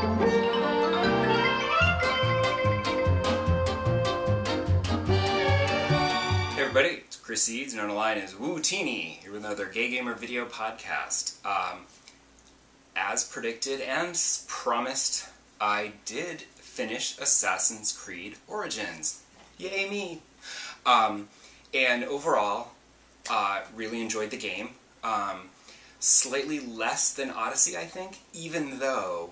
Hey everybody, it's Chris Seeds, known online as Wootini, here with another Gay Gamer video podcast. As predicted and promised, I did finish Assassin's Creed Origins. Yay me! And overall, really enjoyed the game. Slightly less than Odyssey, I think, even though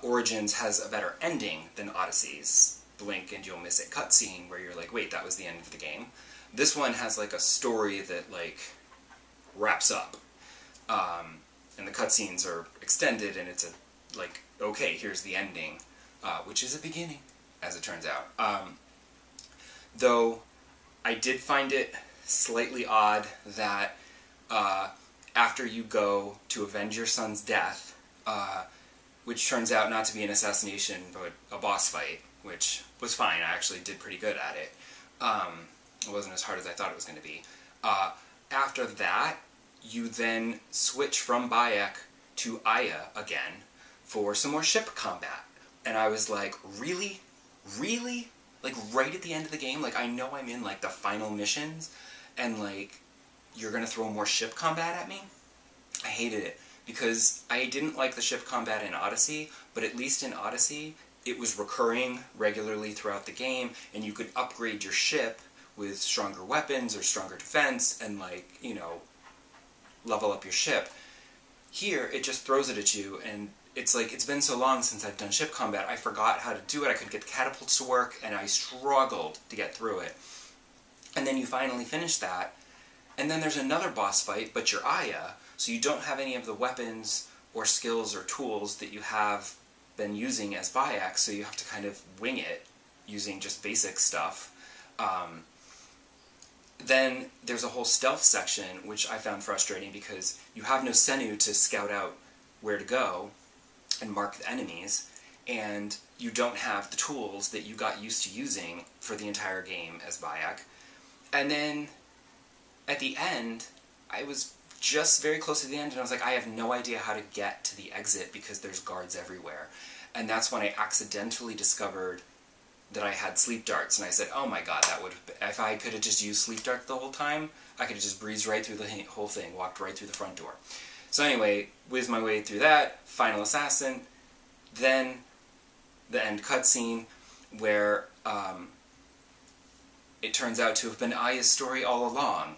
Origins has a better ending than Odyssey's. Blink and you'll miss it cutscene where you're like, wait, that was the end of the game. This one has like a story that like wraps up, and the cutscenes are extended, and it's a like, okay, here's the ending, which is a beginning, as it turns out. Though I did find it slightly odd that after you go to avenge your son's death, which turns out not to be an assassination but a boss fight, which was fine. I actually did pretty good at it. It wasn't as hard as I thought it was going to be. After that, you then switch from Bayek to Aya again for some more ship combat. And I was like, really? Really? Like, right at the end of the game? Like, I know I'm in, like, the final missions, and, like, you're going to throw more ship combat at me? I hated it, because I didn't like the ship combat in Odyssey, but at least in Odyssey, it was recurring regularly throughout the game, and you could upgrade your ship with stronger weapons or stronger defense and, like, you know, level up your ship. Here, it just throws it at you, and it's like, it's been so long since I've done ship combat, I forgot how to do it. I couldn't get the catapults to work, and I struggled to get through it. And then you finally finish that, and then there's another boss fight, but you're Aya, so you don't have any of the weapons or skills or tools that you have been using as Bayek, so you have to kind of wing it using just basic stuff. Then there's a whole stealth section, which I found frustrating because you have no Senu to scout out where to go and mark the enemies, and you don't have the tools that you got used to using for the entire game as Bayek. And then at the end, I was just very close to the end, and I was like, I have no idea how to get to the exit because there's guards everywhere. And that's when I accidentally discovered that I had sleep darts, and I said, oh my god, that would have been, if I could have just used sleep dart the whole time, I could have just breezed right through the whole thing, walked right through the front door. So anyway, whizzed my way through that, final assassin, then the end cutscene where it turns out to have been Aya's story all along.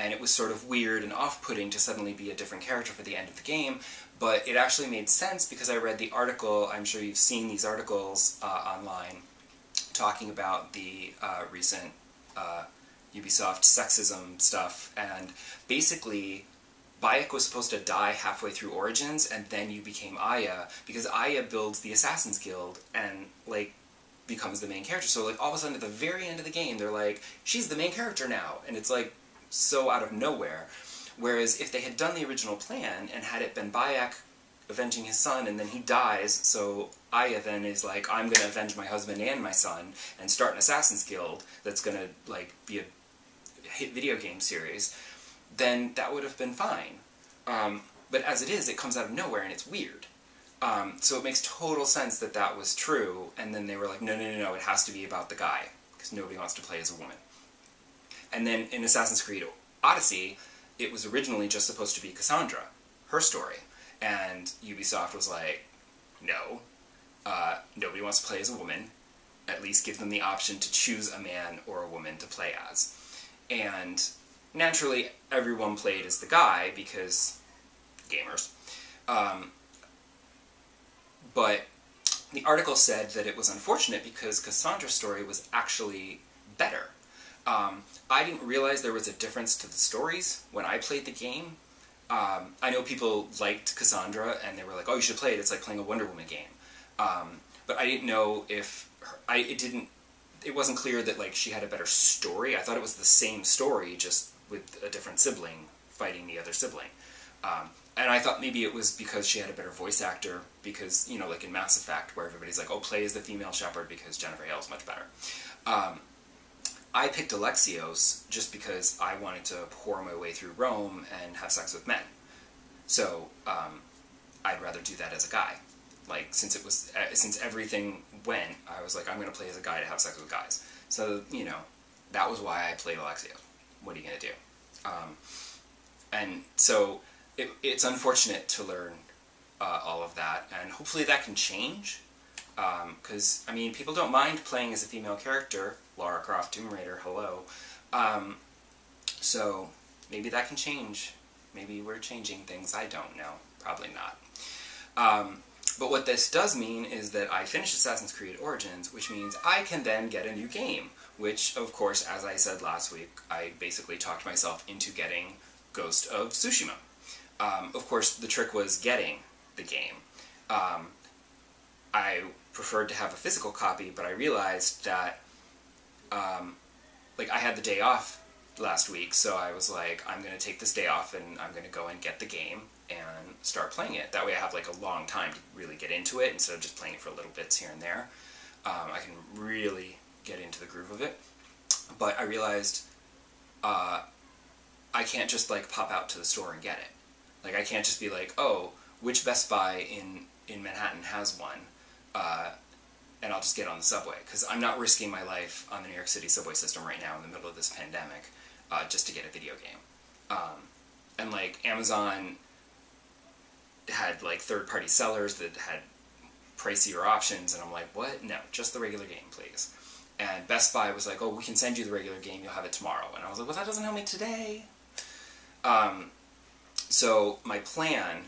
And it was sort of weird and off-putting to suddenly be a different character for the end of the game, but it actually made sense because I read the article. I'm sure you've seen these articles online talking about the recent Ubisoft sexism stuff, and basically Bayek was supposed to die halfway through Origins, and then you became Aya, because Aya builds the Assassin's Guild and, like, becomes the main character. So, like, all of a sudden at the very end of the game, they're like, she's the main character now, and it's like, so out of nowhere. Whereas if they had done the original plan and had it been Bayek avenging his son and then he dies, so Aya then is like, I'm going to avenge my husband and my son and start an Assassin's Guild that's going to like be a hit video game series, then that would have been fine. But as it is, it comes out of nowhere and it's weird. So it makes total sense that that was true, and then they were like, no, it has to be about the guy, because nobody wants to play as a woman. And then in Assassin's Creed Odyssey, it was originally just supposed to be Cassandra, her story. And Ubisoft was like, no, nobody wants to play as a woman. At least give them the option to choose a man or a woman to play as. And naturally, everyone played as the guy, because gamers. But the article said that it was unfortunate because Cassandra's story was actually better. I didn't realize there was a difference to the stories when I played the game. I know people liked Cassandra, and they were like, oh, you should play it, it's like playing a Wonder Woman game. But I didn't know if... it wasn't clear that like she had a better story. I thought it was the same story, just with a different sibling fighting the other sibling. And I thought maybe it was because she had a better voice actor, because, you know, like in Mass Effect, where everybody's like, oh, play as the female Shepard because Jennifer Hale's much better. I picked Alexios just because I wanted to pour my way through Rome and have sex with men. So, I'd rather do that as a guy. Like, since everything went, I was like, I'm going to play as a guy to have sex with guys. So, you know, that was why I played Alexia. What are you going to do? And so, it's unfortunate to learn all of that, and hopefully that can change. Because, I mean, people don't mind playing as a female character. Lara Croft, Tomb Raider, hello. So, maybe that can change. Maybe we're changing things. I don't know. Probably not. But what this does mean is that I finished Assassin's Creed Origins, which means I can then get a new game. Which, of course, as I said last week, I basically talked myself into getting Ghost of Tsushima. Of course, the trick was getting the game. I preferred to have a physical copy, but I realized that, like, I had the day off last week, so I was like, I'm going to take this day off and I'm going to go and get the game and start playing it. That way I have, like, a long time to really get into it instead of just playing it for little bits here and there. I can really get into the groove of it. But I realized I can't just, like, pop out to the store and get it. Like, I can't just be like, oh, which Best Buy in Manhattan has one? And I'll just get on the subway. Because I'm not risking my life on the New York City subway system right now in the middle of this pandemic just to get a video game. And, like, Amazon had, like, third-party sellers that had pricier options, and I'm like, what? No, just the regular game, please. And Best Buy was like, oh, we can send you the regular game, you'll have it tomorrow. And I was like, well, that doesn't help me today. So my plan,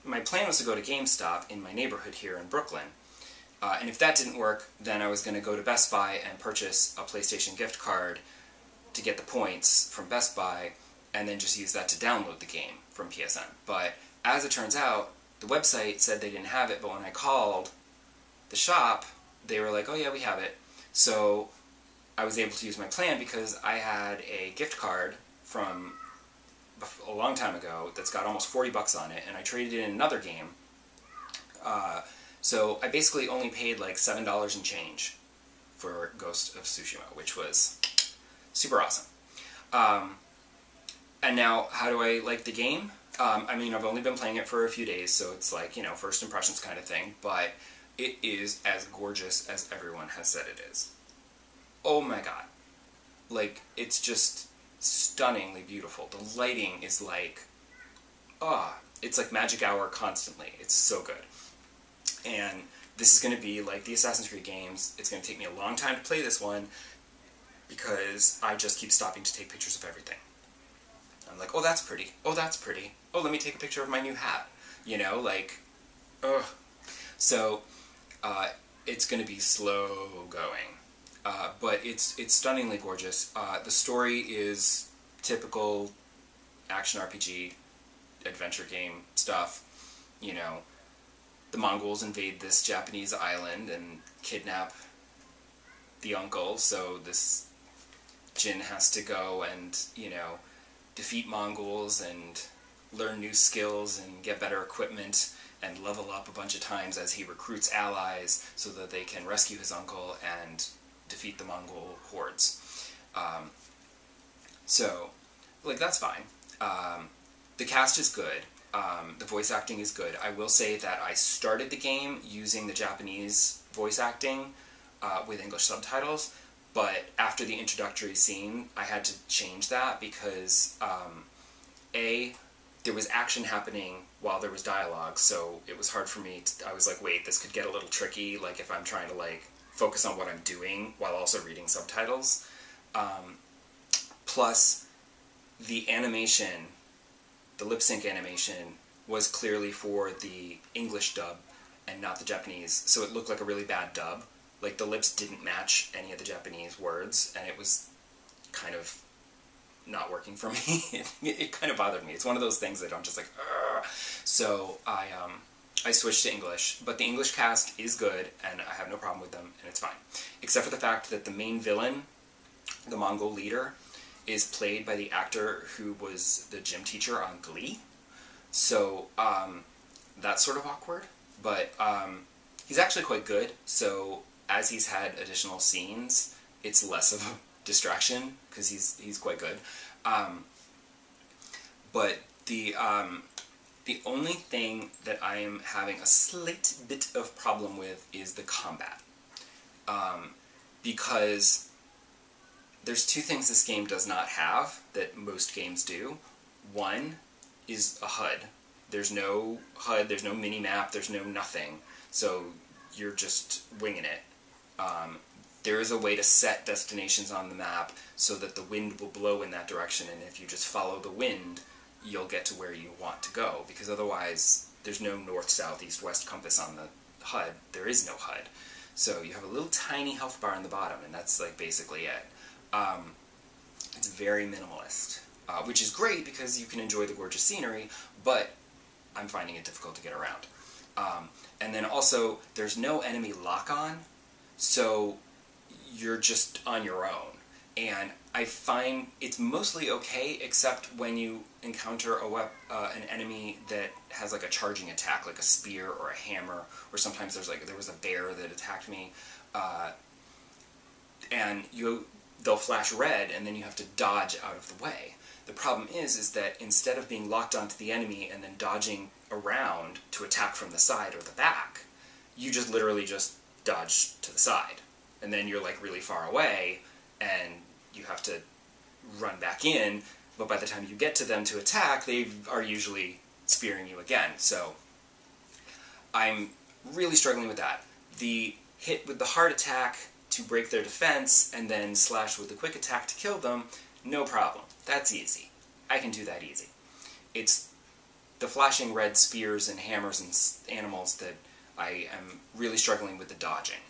my plan was to go to GameStop in my neighborhood here in Brooklyn. And if that didn't work, then I was going to go to Best Buy and purchase a PlayStation gift card to get the points from Best Buy, and then just use that to download the game from PSN. But as it turns out, the website said they didn't have it, but when I called the shop, they were like, oh yeah, we have it. So I was able to use my plan because I had a gift card from a long time ago that's got almost $40 on it, and I traded in another game. So I basically only paid like $7 and change for Ghost of Tsushima, which was super awesome. And now, how do I like the game? I mean, I've only been playing it for a few days, so it's like, you know, first impressions kind of thing, but it is as gorgeous as everyone has said it is. Oh my god. Like, it's just stunningly beautiful. The lighting is like, it's like magic hour constantly. It's so good. And this is going to be like the Assassin's Creed games. It's going to take me a long time to play this one because I just keep stopping to take pictures of everything. I'm like, oh, that's pretty. Oh, that's pretty. Oh, let me take a picture of my new hat. You know, like, ugh. So, it's going to be slow going. But it's stunningly gorgeous. The story is typical action RPG, adventure game stuff. You know, the Mongols invade this Japanese island and kidnap the uncle, so this Jin has to go and, you know, defeat Mongols and learn new skills and get better equipment and level up a bunch of times as he recruits allies so that they can rescue his uncle and defeat the Mongol hordes. So, like, that's fine. The cast is good. The voice acting is good. I will say that I started the game using the Japanese voice acting with English subtitles, but after the introductory scene, I had to change that because, there was action happening while there was dialogue, so it was hard for me I was like, wait, this could get a little tricky, like, if I'm trying to, like, focus on what I'm doing while also reading subtitles. Plus, the animation, the lip-sync animation, was clearly for the English dub and not the Japanese, so it looked like a really bad dub. Like, the lips didn't match any of the Japanese words, and it was kind of not working for me. It kind of bothered me. It's one of those things that I'm just like, ugh. So I switched to English, but the English cast is good, and I have no problem with them, and it's fine. Except for the fact that the main villain, the Mongol leader, is played by the actor who was the gym teacher on Glee. So that's sort of awkward, but he's actually quite good, so as he's had additional scenes, it's less of a distraction, because he's quite good. But the The only thing that I am having a slight bit of problem with is the combat. Because there's two things this game does not have that most games do. One is a HUD. There's no HUD, there's no mini-map, there's no nothing. So you're just winging it. There is a way to set destinations on the map so that the wind will blow in that direction, and if you just follow the wind, you'll get to where you want to go, because otherwise there's no north, south, east, west compass on the HUD. There is no HUD. So you have a little tiny health bar on the bottom, and that's like basically it. It's very minimalist, which is great because you can enjoy the gorgeous scenery, but I'm finding it difficult to get around. And then also, there's no enemy lock-on, so you're just on your own. And I find it's mostly okay, except when you encounter an enemy that has like a charging attack, like a spear or a hammer, or sometimes there was a bear that attacked me, and they'll flash red, and then you have to dodge out of the way. The problem is that instead of being locked onto the enemy and then dodging around to attack from the side or the back, you just literally just dodge to the side. And then you're like really far away, and you have to run back in, but by the time you get to them to attack, they are usually spearing you again. So I'm really struggling with that. The hit with the hard attack to break their defense, and then slash with the quick attack to kill them, no problem. That's easy. I can do that easy. It's the flashing red spears and hammers and animals that I am really struggling with the dodging.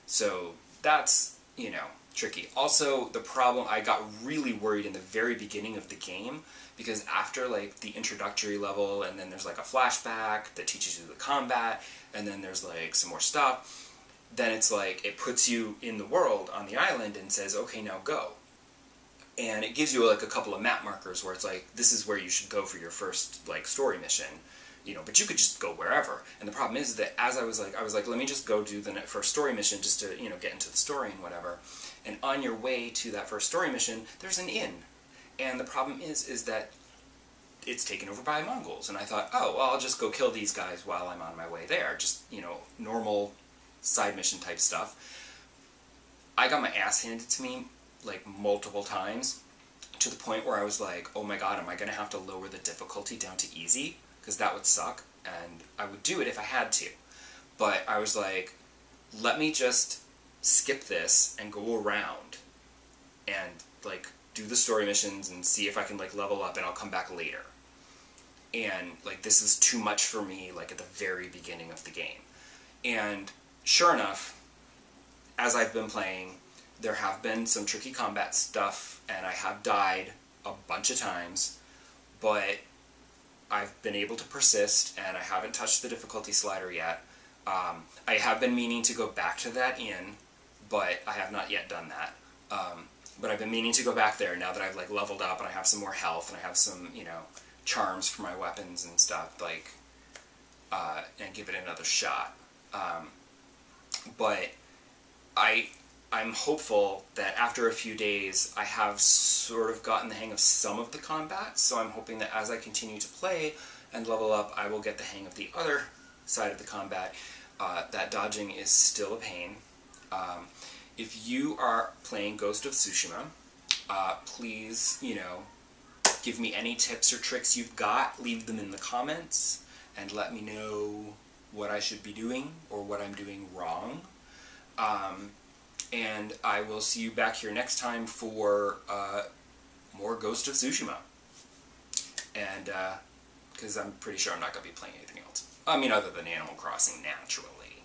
So that's, you know, tricky. Also, the problem, I got really worried in the very beginning of the game, because after like the introductory level, and then there's like a flashback that teaches you the combat, and then there's like some more stuff, then it's like it puts you in the world on the island and says, okay, now go. And it gives you like a couple of map markers where it's like, this is where you should go for your first like story mission, you know, but you could just go wherever. And the problem is that as I was like, let me just go do the first story mission just to, you know, get into the story and whatever. And on your way to that first story mission, there's an inn. And the problem is that it's taken over by Mongols. And I thought, oh, well, I'll just go kill these guys while I'm on my way there. Just, you know, normal side mission type stuff. I got my ass handed to me like multiple times, to the point where I was like, oh my god, am I going to have to lower the difficulty down to easy? Because that would suck, and I would do it if I had to. But I was like, let me just skip this and go around and like do the story missions and see if I can like level up, and I'll come back later. And like this is too much for me like at the very beginning of the game. And sure enough, as I've been playing, there have been some tricky combat stuff, and I have died a bunch of times, but I've been able to persist, and I haven't touched the difficulty slider yet. I have been meaning to go back to that inn, but I have not yet done that. But I've been meaning to go back there now that I've like leveled up and I have some more health and I have some, you know, charms for my weapons and stuff, like, and give it another shot. But I'm hopeful that after a few days I have sort of gotten the hang of some of the combat, so I'm hoping that as I continue to play and level up, I will get the hang of the other side of the combat. That dodging is still a pain. If you are playing Ghost of Tsushima, please, you know, give me any tips or tricks you've got, leave them in the comments, and let me know what I should be doing or what I'm doing wrong. And I will see you back here next time for more Ghost of Tsushima. And, because I'm pretty sure I'm not going to be playing anything else. I mean, other than Animal Crossing, naturally.